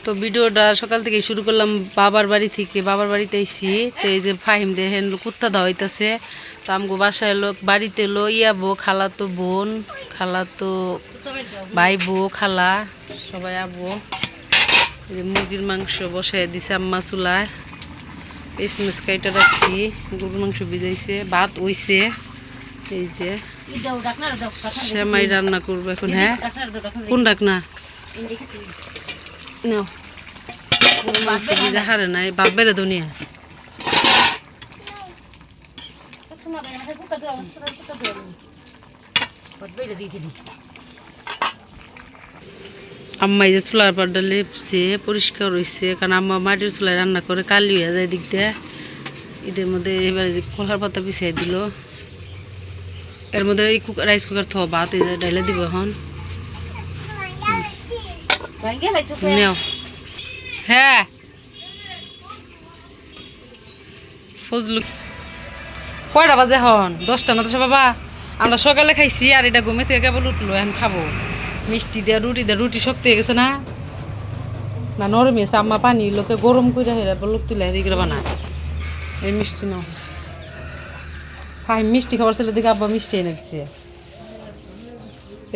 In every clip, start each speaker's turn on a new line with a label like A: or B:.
A: তো ভিডিওটা সকাল থেকে শুরু করলাম বাবার বাড়ি থেকে। বাবার বাড়িতে আইসি, তো এই যে ফাহিম দেখেন কুত্তা দাওয়াইতেছে। তো আমগো বাসায় লোক বাড়িতে লো ইয়াবো, খালাতো বোন, খালাতো ভাই বউ, খালা সবাই আবো। এই যে মুরগির মাংস বসায় দিছে আম্মা চুলায়, এসমেস কাইটা রাখছি, গরুর মাংস ভিজাইছে, ভাত হইছে। এই যে সেমাই রান্না করবো এখন। হ্যাঁ কোন ডাকনা নাও, ভিজা হারে নাই বাপ বেড়ে দুনিয়া। আম্মা এই যে চুলার পাড়টা লেপছে, পরিষ্কার হয়েছে, কারণ আম্মা মাটির চুলায় রান্না করে কালি হয়ে যায় দিক দিয়ে। ঈদের মধ্যে এবারে যে কলার পাতা পিছিয়ে দিল, এর মধ্যে এই রাইস কুকার থ ভাত এই যে ডাইলে দিব এখন। হ্যাঁ ফজলু কয়টা বাজে এখন? 10টা না তো বাবা। আমরা সকালে খাইছি আর এটা ঘুমে থেকে কেবল উঠলো, এখন খাবো। মিষ্টি দেওয়া রুটি দেওয়া, রুটি শক্তি হয়ে গেছে না, না নরম হয়েছে। আম্মা পানি লোকে গরম করে লোক তুলে এগুলো বানা। এই মিষ্টি নাও, খাই মিষ্টি খাবার ছেলে দিকে আব্বা মিষ্টি এনে দিচ্ছে।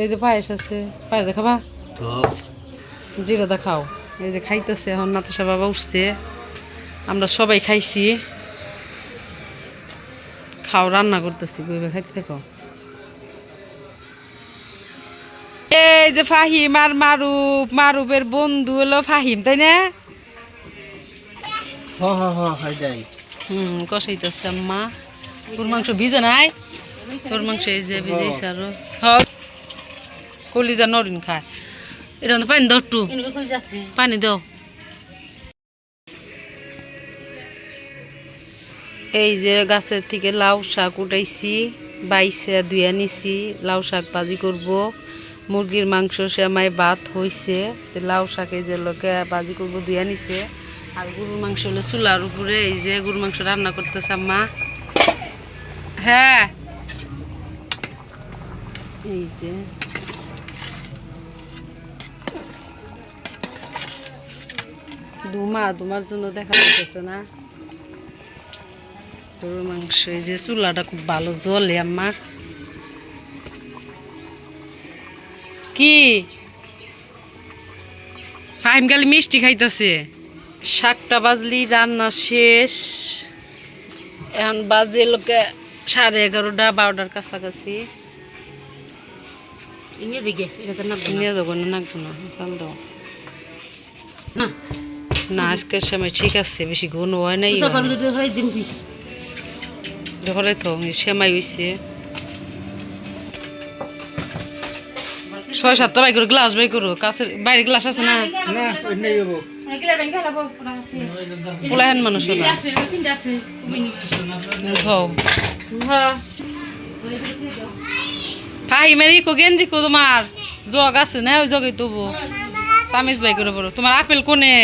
A: এই যে পায়েস আছে, পায়েসে খাবা, জিরাদা খাও। এই যে খাইতেছে এখন, নাতাশা বাবা উঠছে, আমরা সবাই খাইছি। খাও, রান্না করতেছি, বইবে খাইতে থাকো। এই যে ফাহিম আর মারুফ, মারুফের বন্ধু হলো ফাহিম, তাই না? কষাইতেছে আম্মা। গরুর মাংস ভিজে নাই, গরুর মাংস এই যে ভিজাইছে আরো। কলিজা নরিন খায়। এটা পানি দাও, একটু পানি দাও। এই যে গাছের থেকে লাউ শাক উঠাইছি, বাইছে ধুয়ে নিছি। লাউ শাক ভাজি করব। মুরগির মাংস সেমাই ভাত হয়েছে, লাউ শাক এই যে লোকে ভাজি করবো ধুয়ে নিছে। আর গরুর মাংস হলো চুলার উপরে, এই যে গরুর মাংস রান্না করতেছে আম্মা। হ্যাঁ এই যে ধুমার জন্য দেখা যাচ্ছে না গরুর মাংস। এই যে চুলাটা খুব ভালো জ্বলে আমার। কি ফাহিম গালি মিষ্টি খাইতেছে। শাকটা বাজলি রান্না শেষ, এখন বাজে লোকে 11:30 12টার কাছাকাছি। না আজকের সময় ঠিক আছে, বেশি ঘন হয় নাই। ঘরে তো সেমাই হয়েছে। 6-7টা বাই করো, গ্লাস বাই করো, কাছের বাইরে গ্লাস আছে না? পোলাহান মানুষ ফাহিমের ইকো গেঞ্জি কো তোমার জগ আছে না? ওই জগে তবু চামিচ বাই করে পড়ো। তোমার আপেল কোনে?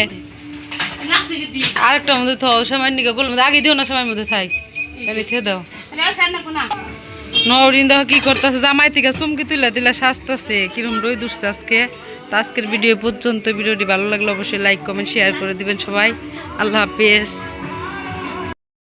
A: আরেকটা মধ্যে থাও, সময় নিকে গোল মধ্যে আগে দিও না, সময়ের মধ্যে থাই খেয়ে দাও। নরিন দেখো কি করতেছে, জামাই থেকে চুমকি তুলে দিলে সাজতেছে, কিরম রই দুসছে আজকে। তো আজকের ভিডিও পর্যন্ত। ভিডিওটি ভালো লাগলে অবশ্যই লাইক কমেন্ট শেয়ার করে দিবেন সবাই। আল্লাহ হাফেজ।